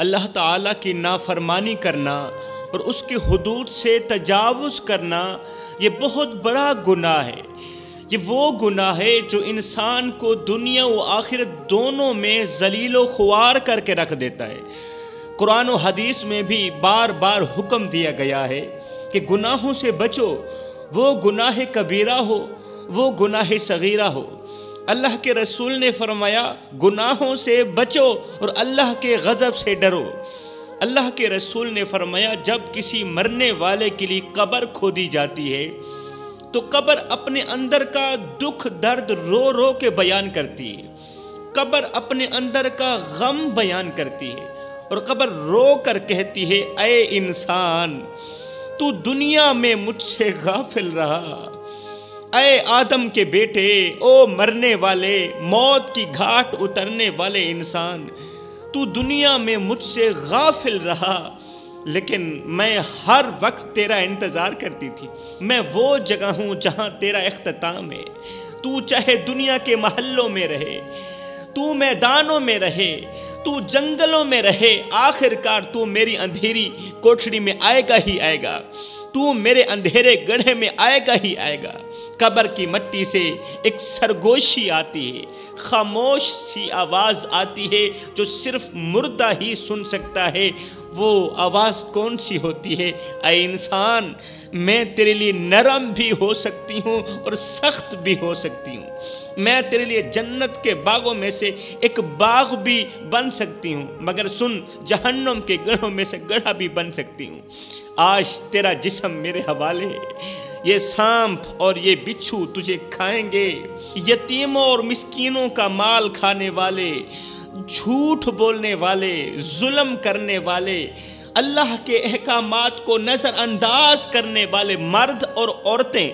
اللہ تعالیٰ کی نافرمانی کرنا اور اس کے حدود سے تجاوز کرنا یہ بہت بڑا گناہ ہے۔ یہ وہ گناہ ہے جو انسان کو دنیا و آخرت دونوں میں ذلیل و خوار کر کے رکھ دیتا ہے۔ قرآن و حدیث میں بھی بار بار حکم دیا گیا ہے کہ گناہوں سے بچو، وہ گناہ کبیرہ ہو، وہ گناہ صغیرہ ہو۔ اللہ کے رسول نے فرمایا گناہوں سے بچو اور اللہ کے غضب سے ڈرو۔ اللہ کے رسول نے فرمایا جب کسی مرنے والے کے لیے قبر کھودی جاتی ہے تو قبر اپنے اندر کا دکھ درد رو رو کے بیان کرتی ہے، قبر اپنے اندر کا غم بیان کرتی ہے، اور قبر رو کر کہتی ہے اے انسان تو دنیا میں مجھ سے غافل رہا، اے آدم کے بیٹے، او مرنے والے، موت کی گھاٹ اترنے والے انسان، تو دنیا میں مجھ سے غافل رہا، لیکن میں ہر وقت تیرا انتظار کرتی تھی۔ میں وہ جگہ ہوں جہاں تیرا اختتام ہے۔ تو چاہے دنیا کے محلوں میں رہے، تو میدانوں میں رہے، تو جنگلوں میں رہے، آخر کار تو میری اندھیری کوٹھڑی میں آئے گا ہی آئے گا، تو میرے اندھیرے گڑھے میں آئے گا ہی آئے گا۔ قبر کی مٹی سے ایک سرگوشی آتی ہے، خاموش سی آواز آتی ہے جو صرف مردہ ہی سن سکتا ہے۔ وہ آواز کون سی ہوتی ہے؟ اے انسان میں تیرے لیے نرم بھی ہو سکتی ہوں اور سخت بھی ہو سکتی ہوں، میں تیرے لیے جنت کے باغوں میں سے ایک باغ بھی بن سکتی ہوں، مگر سن جہنم کے گڑھوں میں سے گڑھا بھی بن سکتی ہوں۔ آج تیرا جسم میرے حوالے ہے، یہ سانپ اور یہ بچھو تجھے کھائیں گے۔ یتیموں اور مسکینوں کا مال کھانے والے، جھوٹ بولنے والے، ظلم کرنے والے، اللہ کے احکامات کو نظر انداز کرنے والے مرد اور عورتیں،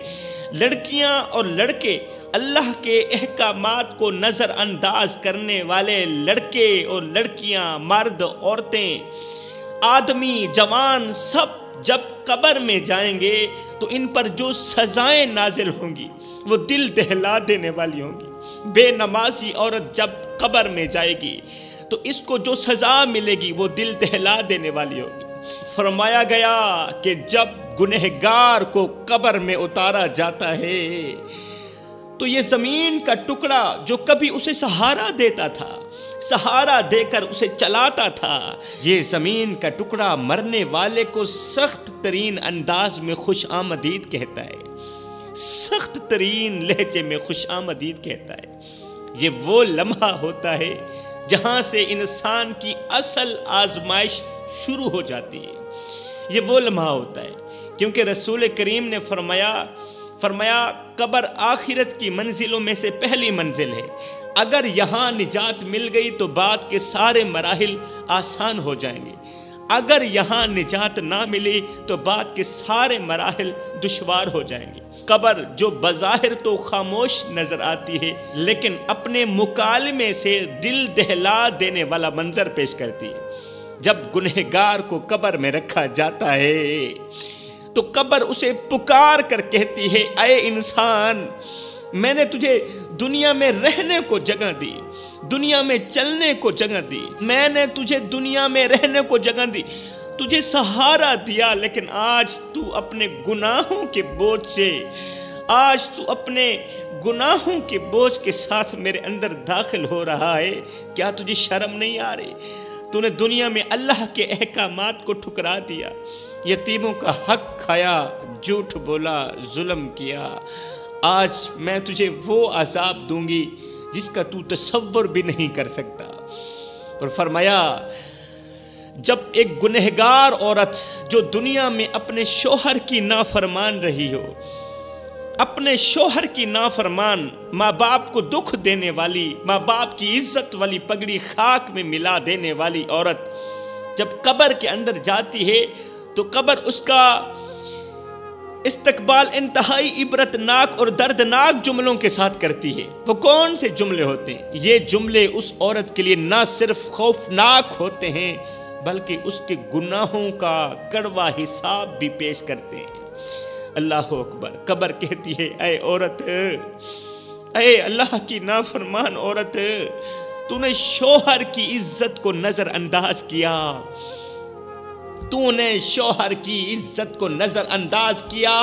لڑکیاں اور لڑکے، اللہ کے احکامات کو نظر انداز کرنے والے لڑکے اور لڑکیاں، مرد، عورتیں، آدمی، جوان، سب جب قبر میں جائیں گے تو ان پر جو سزائیں نازل ہوں گی وہ دل دہلا دینے والی ہوں گی۔ بے نمازی عورت جب قبر میں جائے گی تو اس کو جو سزا ملے گی وہ دل دہلا دینے والی ہوگی۔ فرمایا گیا کہ جب گنہگار کو قبر میں اتارا جاتا ہے تو یہ زمین کا ٹکڑا جو کبھی اسے سہارا دیتا تھا، سہارا دے کر اسے چلاتا تھا، یہ زمین کا ٹکڑا مرنے والے کو سخت ترین انداز میں خوش آمدید کہتا ہے، سخت ترین لہجے میں خوش آمدید کہتا ہے۔ یہ وہ لمحہ ہوتا ہے جہاں سے انسان کی اصل آزمائش شروع ہو جاتی ہے۔ یہ وہ لمحہ ہوتا ہے کیونکہ رسول کریم نے فرمایا قبر آخرت کی منزلوں میں سے پہلی منزل ہے، اگر یہاں نجات مل گئی تو بعد کے سارے مراحل آسان ہو جائیں گے، اگر یہاں نجات نہ ملی تو بعد کے سارے مراحل دشوار ہو جائیں گے۔ قبر جو بظاہر تو خاموش نظر آتی ہے لیکن اپنے مکالمے سے دل دہلا دینے والا منظر پیش کرتی ہے۔ جب گنہگار کو قبر میں رکھا جاتا ہے تو قبر اسے پکار کر کہتی ہے اے انسان میں نے تجھے دنیا میں رہنے کو جگہ دی، دنیا میں چلنے کو جگہ دی، میں نے تجھے دنیا میں رہنے کو جگہ دی، تجھے سہارا دیا، لیکن آج تو اپنے گناہوں کے بوجھ سے، آج تو اپنے گناہوں کے بوجھ کے ساتھ میرے اندر داخل ہو رہا ہے۔ کیا تجھے شرم نہیں آ رہی؟ تو نے دنیا میں اللہ کے احکامات کو ٹھکرا دیا، یتیموں کا حق کھایا، جھوٹ بولا، ظلم کیا۔ آج میں تجھے وہ عذاب دوں گی جس کا تو تصور بھی نہیں کر سکتا۔ اور فرمایا جب ایک گنہگار عورت جو دنیا میں اپنے شوہر کی نافرمان رہی ہو، اپنے شوہر کی نافرمان، ماں باپ کو دکھ دینے والی، ماں باپ کی عزت والی پگڑی خاک میں ملا دینے والی عورت جب قبر کے اندر جاتی ہے تو قبر اس کا استقبال انتہائی عبرتناک اور دردناک جملوں کے ساتھ کرتی ہے۔ وہ کون سے جملے ہوتے ہیں؟ یہ جملے اس عورت کے لیے نہ صرف خوفناک ہوتے ہیں بلکہ اس کے گناہوں کا کڑوا حساب بھی پیش کرتے ہیں۔ اللہ اکبر۔ قبر کہتی ہے اے عورت، اے اللہ کی نافرمان عورت، تو نے شوہر کی عزت کو نظر انداز کیا، تو نے شوہر کی عزت کو نظر انداز کیا۔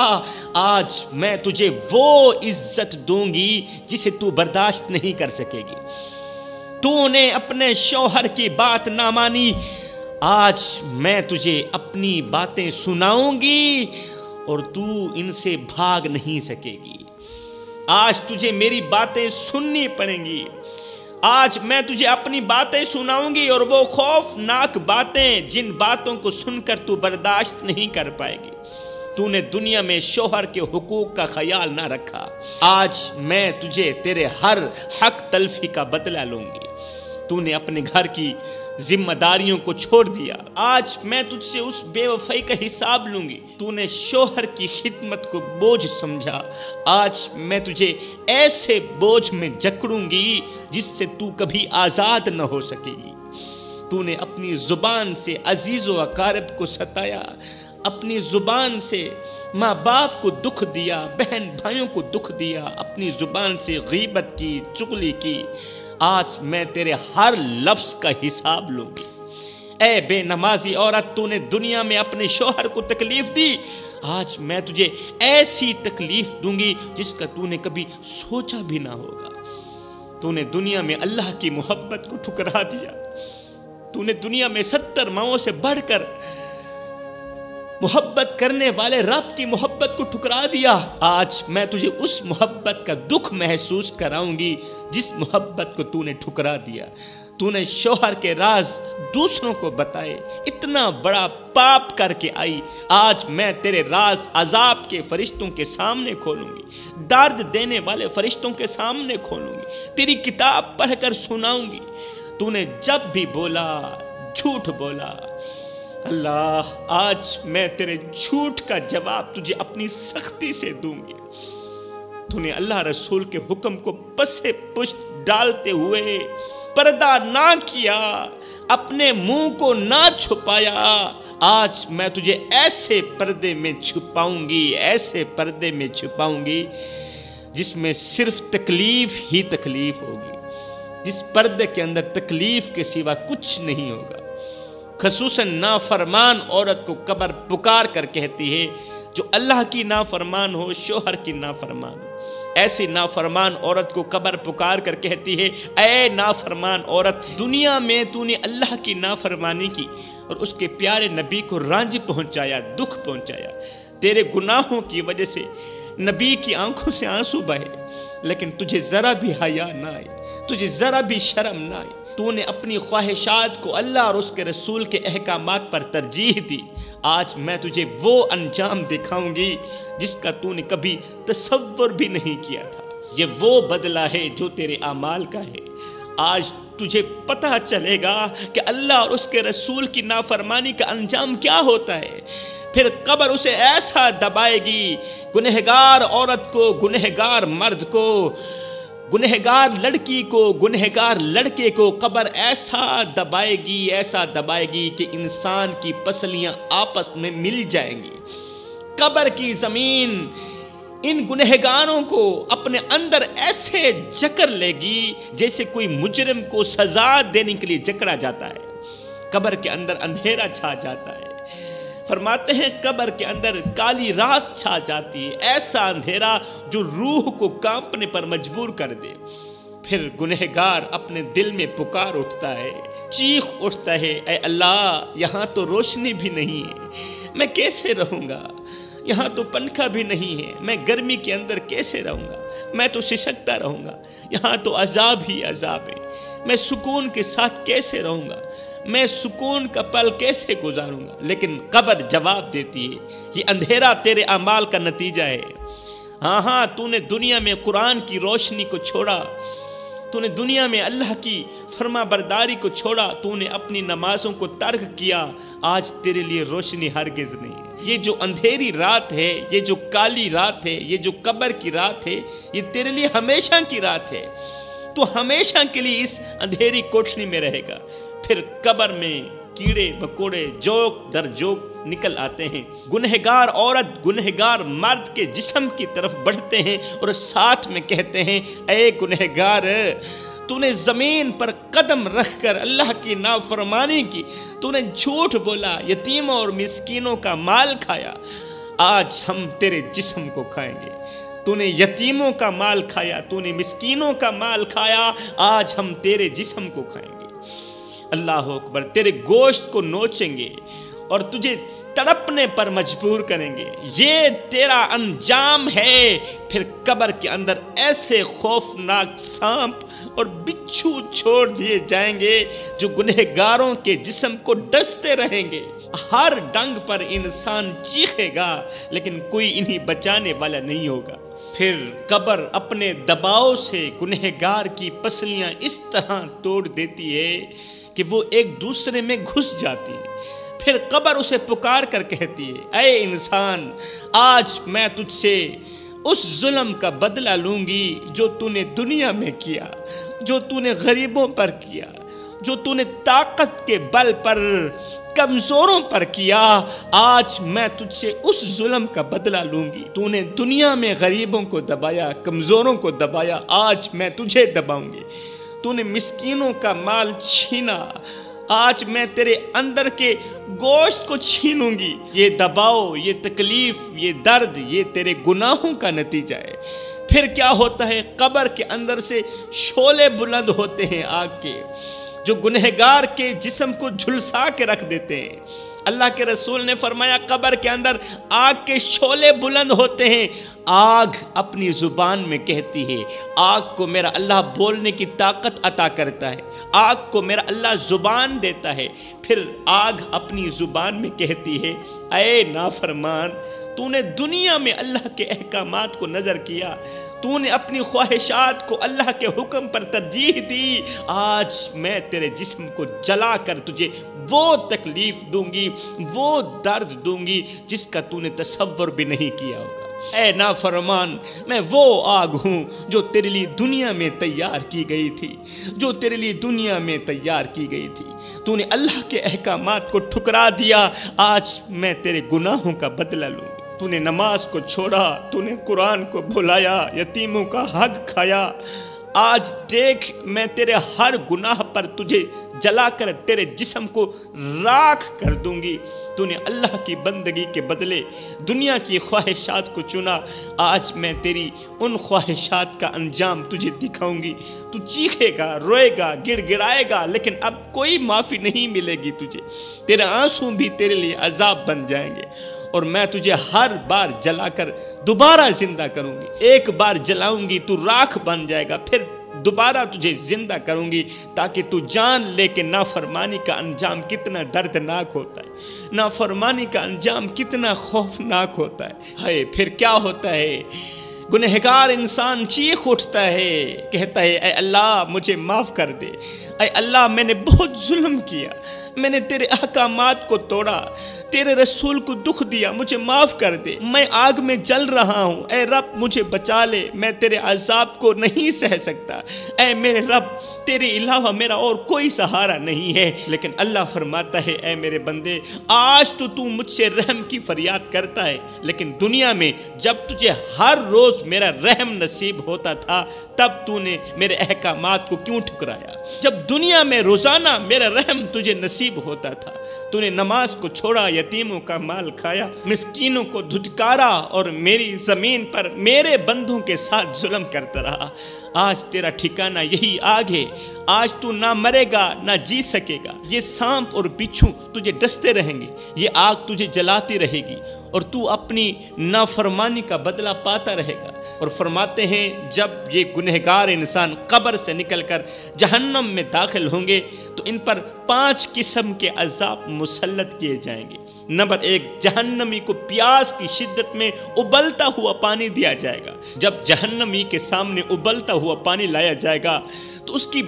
آج میں تجھے وہ عزت دوں گی جسے تو برداشت نہیں کر سکے گی۔ تو نے اپنے شوہر کی بات نہ مانی، آج میں تجھے اپنی باتیں سناؤں گی اور تو ان سے بھاگ نہیں سکے گی۔ آج تجھے میری باتیں سننی پڑیں گی، آج میں تجھے اپنی باتیں سناؤں گی، اور وہ خوفناک باتیں جن باتوں کو سن کر تو برداشت نہیں کر پائے گی۔ تو نے دنیا میں شوہر کے حقوق کا خیال نہ رکھا، آج میں تجھے تیرے ہر حق تلفی کا بدلہ لوں گی۔ تو نے اپنے گھر کی ذمہ داریوں کو چھوڑ دیا، آج میں تجھ سے اس بے وفائی کا حساب لوں گی۔ تو نے شوہر کی خدمت کو بوجھ سمجھا، آج میں تجھے ایسے بوجھ میں جکڑوں گی جس سے تو کبھی آزاد نہ ہو سکے گی۔ تو نے اپنی زبان سے عزیز و اقارب کو ستایا، اپنی زبان سے ماں باپ کو دکھ دیا، بہن بھائیوں کو دکھ دیا، اپنی زبان سے غیبت کی، چغلی کی۔ آج میں تیرے ہر لفظ کا حساب لوں گی۔ اے بے نمازی عورت، تو نے دنیا میں اپنے شوہر کو تکلیف دی، آج میں تجھے ایسی تکلیف دوں گی جس کا تو نے کبھی سوچا بھی نہ ہوگا۔ تو نے دنیا میں اللہ کی محبت کو ٹھکرا دیا، تو نے دنیا میں 70 ماؤں سے بڑھ کر محبت کرنے والے رب کی محبت کو ٹھکرا دیا۔ آج میں تجھے اس محبت کا دکھ محسوس کراؤں گی جس محبت کو تو نے ٹھکرا دیا۔ تو نے شوہر کے راز دوسروں کو بتائے، اتنا بڑا پاپ کر کے آئی، آج میں تیرے راز عذاب کے فرشتوں کے سامنے کھولوں گی، درد دینے والے فرشتوں کے سامنے کھولوں گی، تیری کتاب پڑھ کر سناؤں گی۔ تو نے جب بھی بولا جھوٹ بولا، اللہ آج میں تیرے جھوٹ کا جواب تجھے اپنی سختی سے دوں گی۔ تو نے اللہ رسول کے حکم کو پسے پشت ڈالتے ہوئے پردہ نہ کیا، اپنے منہ کو نہ چھپایا، آج میں تجھے ایسے پردے میں چھپاؤں گی، ایسے پردے میں چھپاؤں گی جس میں صرف تکلیف ہی تکلیف ہوگی، جس پردے کے اندر تکلیف کے سوا کچھ نہیں ہوگا۔ خصوصاً نافرمان عورت کو قبر پکار کر کہتی ہے جو اللہ کی نافرمان ہو، شوہر کی نافرمان ہو، ایسی نافرمان عورت کو قبر پکار کر کہتی ہے، اے نافرمان عورت، دنیا میں تو نے اللہ کی نافرمانی کی اور اس کے پیارے نبی کو رنج پہنچایا، دکھ پہنچایا، تیرے گناہوں کی وجہ سے نبی کی آنکھوں سے آنسو بہے، لیکن تجھے ذرا بھی حیا نہ آئی، تجھے ذرا بھی شرم نہ آئی، تو نے اپنی خواہشات کو اللہ اور اس کے رسول کے احکامات پر ترجیح دی۔ آج میں تجھے وہ انجام دکھاؤں گی جس کا تو نے کبھی تصور بھی نہیں کیا تھا۔ یہ وہ بدلہ ہے جو تیرے اعمال کا ہے۔ آج تجھے پتہ چلے گا کہ اللہ اور اس کے رسول کی نافرمانی کا انجام کیا ہوتا ہے۔ پھر قبر اسے ایسا دبائے گی، گنہگار عورت کو، گنہگار مرد کو، گنہگار لڑکی کو، گنہگار لڑکے کو قبر ایسا دبائے گی، ایسا دبائے گی کہ انسان کی پسلیاں آپس میں مل جائیں گی۔ قبر کی زمین ان گنہگاروں کو اپنے اندر ایسے جکڑ لے گی جیسے کوئی مجرم کو سزا دینے کے لیے جکڑا جاتا ہے۔ قبر کے اندر اندھیرا چھا جاتا ہے، فرماتے ہیں قبر کے اندر کالی رات چھا جاتی ہے، ایسا اندھیرا جو روح کو کانپنے پر مجبور کر دے۔ پھر گنہگار اپنے دل میں پکار اٹھتا ہے، چیخ اٹھتا ہے، اے اللہ یہاں تو روشنی بھی نہیں ہے، میں کیسے رہوں گا؟ یہاں تو پنکھا بھی نہیں ہے، میں گرمی کے اندر کیسے رہوں گا؟ میں تو سسکتا رہوں گا، یہاں تو عذاب ہی عذاب ہے، میں سکون کے ساتھ کیسے رہوں گا؟ میں سکون کا پل کیسے گزاروں گا؟ لیکن قبر جواب دیتی ہے، یہ اندھیرا تیرے اعمال کا نتیجہ ہے۔ ہاں تو نے دنیا میں قرآن کی روشنی کو چھوڑا، تو نے دنیا میں اللہ کی فرما برداری کو چھوڑا، تو نے اپنی نمازوں کو ترک کیا، آج تیرے لیے روشنی ہرگز نہیں ہے۔ یہ جو اندھیری رات ہے، یہ جو کالی رات ہے، یہ جو قبر کی رات ہے، یہ تیرے لیے ہمیشہ کی رات ہے۔ تو ہمیشہ کے لیے اس اندھیری کوٹھری میں رہے گا۔ پھر قبر میں کیڑے مکوڑے جوک در جوک نکل آتے ہیں، گنہگار عورت گنہگار مرد کے جسم کی طرف بڑھتے ہیں اور ساتھ میں کہتے ہیں، اے گنہگار تو نے زمین پر قدم رکھ کر اللہ کی نافرمانی کی، تو نے جھوٹ بولا، یتیموں اور مسکینوں کا مال کھایا، آج ہم تیرے جسم کو کھائیں گے۔ تو نے یتیموں کا مال کھایا، تو نے مسکینوں کا مال کھایا، آج ہم تیرے جسم کو کھائیں گے۔ اللہ اکبر، تیرے گوشت کو نوچیں گے اور تجھے تڑپنے پر مجبور کریں گے، یہ تیرا انجام ہے۔ پھر قبر کے اندر ایسے خوفناک سانپ اور بچھو چھوڑ دیے جائیں گے جو گنہگاروں کے جسم کو ڈستے رہیں گے۔ ہر ڈنگ پر انسان چیخے گا لیکن کوئی انہیں بچانے والا نہیں ہوگا۔ پھر قبر اپنے دباؤ سے گنہگار کی پسلیاں اس طرح توڑ دیتی ہے کہ وہ ایک دوسرے میں گھس جاتی ہے۔ پھر قبر اسے پکار کر کہتی ہے، اے انسان، آج میں تجھ سے اس ظلم کا بدلہ لوں گی جو تو نے دنیا میں کیا، جو تو نے غریبوں پر کیا، جو تو نے طاقت کے بل پر کمزوروں پر کیا۔ آج میں تجھ سے اس ظلم کا بدلہ لوں گی۔ تو نے دنیا میں غریبوں کو دبایا، کمزوروں کو دبایا، آج میں تجھے دباؤں گی۔ تو نے مسکینوں کا مال چھینا، آج میں تیرے اندر کے گوشت کو چھینوں گی۔ یہ دباؤ، یہ تکلیف، یہ درد، یہ تیرے گناہوں کا نتیجہ ہے۔ پھر کیا ہوتا ہے؟ قبر کے اندر سے شعلے بلند ہوتے ہیں آگ کے، جو گنہگار کے جسم کو جھلسا کے رکھ دیتے ہیں۔ اللہ کے رسول نے فرمایا قبر کے اندر آگ کے شعلے بلند ہوتے ہیں۔ آگ اپنی زبان میں کہتی ہے، آگ کو میرا اللہ بولنے کی طاقت عطا کرتا ہے، آگ کو میرا اللہ زبان دیتا ہے۔ پھر آگ اپنی زبان میں کہتی ہے، اے نافرمان، تو نے دنیا میں اللہ کے احکامات کو نظر کیا، تو نے اپنی خواہشات کو اللہ کے حکم پر ترجیح دی، آج میں تیرے جسم کو جلا کر تجھے وہ تکلیف دوں گی، وہ درد دوں گی جس کا تو نے تصور بھی نہیں کیا ہوگا۔ اے نافرمان، میں وہ آگ ہوں جو تیرے لیے دنیا میں تیار کی گئی تھی، جو تیرے لیے دنیا میں تیار کی گئی تھی۔ تو نے اللہ کے احکامات کو ٹھکرا دیا، آج میں تیرے گناہوں کا بدلہ لوں گی۔ تو نے نماز کو چھوڑا، تو نے قرآن کو بھلایا، یتیموں کا حق کھایا، آج دیکھ میں تیرے ہر گناہ پر تجھے جلا کر تیرے جسم کو راکھ کر دوں گی۔ تو نے اللہ کی بندگی کے بدلے دنیا کی خواہشات کو چنا، آج میں تیری ان خواہشات کا انجام تجھے دکھاؤں گی۔ تو چیخے گا، روئے گا، گڑ گڑائے گا، لیکن اب کوئی معافی نہیں ملے گی تجھے۔ تیرے آنسو بھی تیرے لیے عذاب بن جائیں گے، اور میں تجھے ہر بار جلا کر دوبارہ زندہ کروں گی۔ ایک بار جلاؤں گی تو راکھ بن جائے گا، پھر دوبارہ تجھے زندہ کروں گی تاکہ تو جان لے کہ نافرمانی کا انجام کتنا دردناک ہوتا ہے، نافرمانی کا انجام کتنا خوفناک ہوتا ہے۔ ہائے، پھر کیا ہوتا ہے؟ گنہگار انسان چیخ اٹھتا ہے، کہتا ہے، اے اللہ مجھے معاف کر دے، اے اللہ میں نے بہت ظلم کیا، میں نے تیرے احکامات کو توڑا، تیرے رسول کو دکھ دیا، مجھے معاف کر دے، میں آگ میں جل رہا ہوں، اے رب مجھے بچا لے، میں تیرے عذاب کو نہیں سہ سکتا، اے میرے رب تیرے علاوہ میرا اور کوئی سہارا نہیں ہے۔ لیکن اللہ فرماتا ہے، اے میرے بندے، آج تو مجھ سے رحم کی فریاد کرتا ہے، لیکن دنیا میں جب تجھے ہر روز میرا رحم نصیب ہوتا تھا تب تو نے میرے احکامات کو کیوں ٹھکرایا؟ جب دنیا میں روزانہ میرا رحم تجھے نصیب ہوتا تھا، تو نے نماز کو چھوڑا، یتیموں کا مال کھایا، مسکینوں کو دھتکارا اور میری زمین پر میرے بندوں کے ساتھ ظلم کرتا رہا۔ آج تیرا ٹھکانہ یہی آگ ہے، آج تو نہ مرے گا نہ جی سکے گا۔ یہ سانپ اور بچھو تجھے ڈستے رہیں گے، یہ آگ تجھے جلاتی رہے گی اور تو اپنی نافرمانی کا بدلہ پاتا رہے گا۔ اور فرماتے ہیں جب یہ گنہگار انسان قبر سے نکل کر جہنم میں داخل ہوں گے تو ان پر 5 قسم کے عذاب مسلط کیے جائیں گے۔ نمبر 1، جہنمی کو پیاس کی شدت میں ابلتا ہوا پانی دیا جائے گا۔ جب جہنمی کے سامنے ابلتا ہوا پانی لایا جائے گا تو اس کی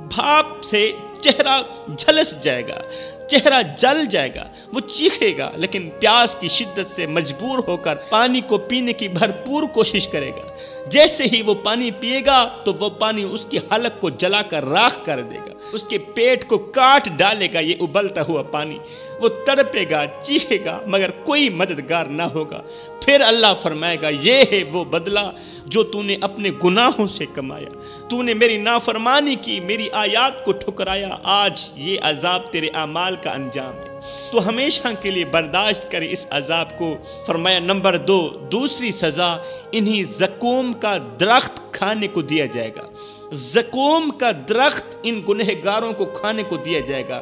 بھاپ سے چہرہ جھلس جائے گا، چہرہ جل جائے گا، وہ چیخے گا، لیکن پیاس کی شدت سے مجبور ہو کر پانی کو پینے کی بھرپور کوشش کرے گا۔ جیسے ہی وہ پانی پیے گا تو وہ پانی اس کی حلق کو جلا کر راکھ کر دے گا، اس کے پیٹ کو کاٹ ڈالے گا۔ یہ ابلتا ہوا پانی، وہ تڑپے گا، چیخے گا، مگر کوئی مددگار نہ ہوگا۔ پھر اللہ فرمائے گا، یہ ہے وہ بدلہ جو تو نے اپنے گناہوں سے کمایا، تو نے میری نافرمانی کی، میری آیات کو ٹھکرایا، آج یہ عذاب تیرے اعمال کا انجام ہے، تو ہمیشہ کے لیے برداشت کرے اس عذاب کو۔ فرمایا نمبر 2، دوسری سزا انہی زقوم کا درخت کھانے کو دیا جائے گا۔ زقوم کا درخت ان گنہگاروں کو کھانے کو دیا جائے گا،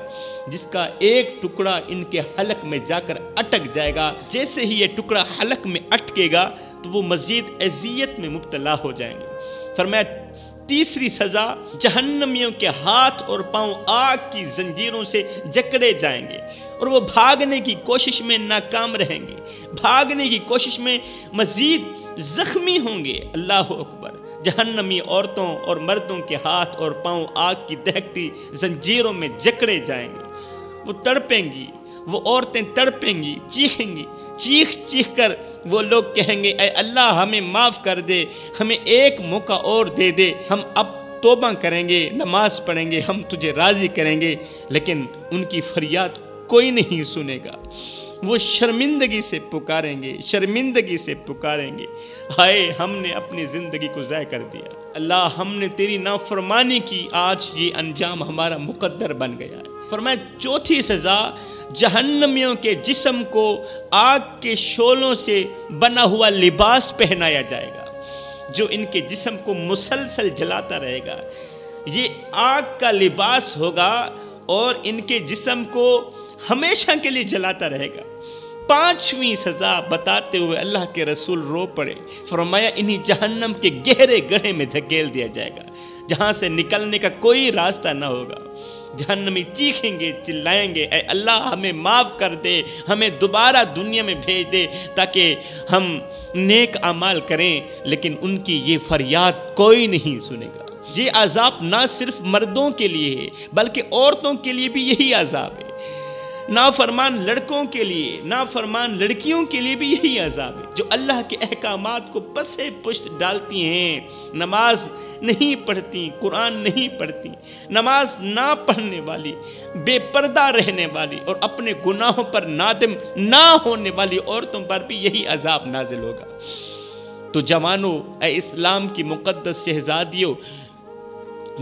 جس کا ایک ٹکڑا ان کے حلق میں جا کر اٹک جائے گا۔ جیسے ہی یہ ٹکڑا حلق میں اٹکے گا تو وہ مزید اذیت میں مبتلا ہو جائیں گے۔ فرمایا تیسری سزا، جہنمیوں کے ہاتھ اور پاؤں آگ کی زنجیروں سے جکڑے جائیں گے اور وہ بھاگنے کی کوشش میں ناکام رہیں گے، بھاگنے کی کوشش میں مزید زخمی ہوں گے۔ اللہ اکبر! جہنمی عورتوں اور مردوں کے ہاتھ اور پاؤں آگ کی دہکتی زنجیروں میں جکڑے جائیں گے، وہ تڑپیں گی، وہ عورتیں تڑپیں گی، چیخیں گی، چیخ چیخ کر وہ لوگ کہیں گے اے اللہ ہمیں معاف کر دے، ہمیں ایک موقع اور دے دے، ہم اب توبہ کریں گے، نماز پڑھیں گے، ہم تجھے راضی کریں گے، لیکن ان کی فریاد کوئی نہیں سنے گا۔ وہ شرمندگی سے پکاریں گے، شرمندگی سے پکاریں گے، ہائے ہم نے اپنی زندگی کو ضائع کر دیا، اللہ ہم نے تیری نافرمانی کی، آج یہ انجام ہمارا مقدر بن گیا ہے۔ فرمایا چوتھی سزا، جہنمیوں کے جسم کو آگ کے شعلوں سے بنا ہوا لباس پہنایا جائے گا، جو ان کے جسم کو مسلسل جلاتا رہے گا۔ یہ آگ کا لباس ہوگا اور ان کے جسم کو ہمیشہ کے لیے جلاتا رہے گا۔ پانچویں سزا بتاتے ہوئے اللہ کے رسول رو پڑے، فرمایا انہی جہنم کے گہرے گڑھے میں دھکیل دیا جائے گا، جہاں سے نکلنے کا کوئی راستہ نہ ہوگا۔ جہنمی چیخیں گے، چلائیں گے، اے اللہ ہمیں معاف کر دے، ہمیں دوبارہ دنیا میں بھیج دے تاکہ ہم نیک اعمال کریں، لیکن ان کی یہ فریاد کوئی نہیں سنے گا۔ یہ عذاب نہ صرف مردوں کے لیے ہے بلکہ عورتوں کے لیے بھی یہی عذاب ہے، نافرمان لڑکوں کے لیے، نافرمان لڑکیوں کے لیے بھی یہی عذاب ہے، جو اللہ کے احکامات کو پسے پشت ڈالتی ہیں، نماز نہیں پڑھتی، قرآن نہیں پڑھتی، نماز نہ پڑھنے والی، بے پردہ رہنے والی اور اپنے گناہوں پر نادم نہ ہونے والی عورتوں پر بھی یہی عذاب نازل ہوگا۔ تو جوانوں، اے اسلام کی مقدس شہزادیوں،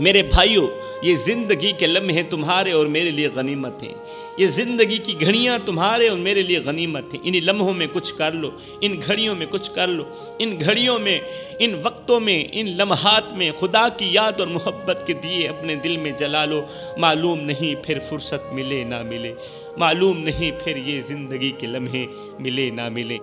میرے بھائیوں، یہ زندگی کے لمحے تمہارے اور میرے لیے غنیمت ہیں، یہ زندگی کی گھڑیاں تمہارے اور میرے لیے غنیمت ہیں۔ انہی لمحوں میں کچھ کر لو، ان گھڑیوں میں کچھ کر لو، ان گھڑیوں میں، ان وقتوں میں، ان لمحات میں خدا کی یاد اور محبت کے دیے اپنے دل میں جلا لو۔ معلوم نہیں پھر فرصت ملے نہ ملے، معلوم نہیں پھر یہ زندگی کے لمحے ملے نہ ملے۔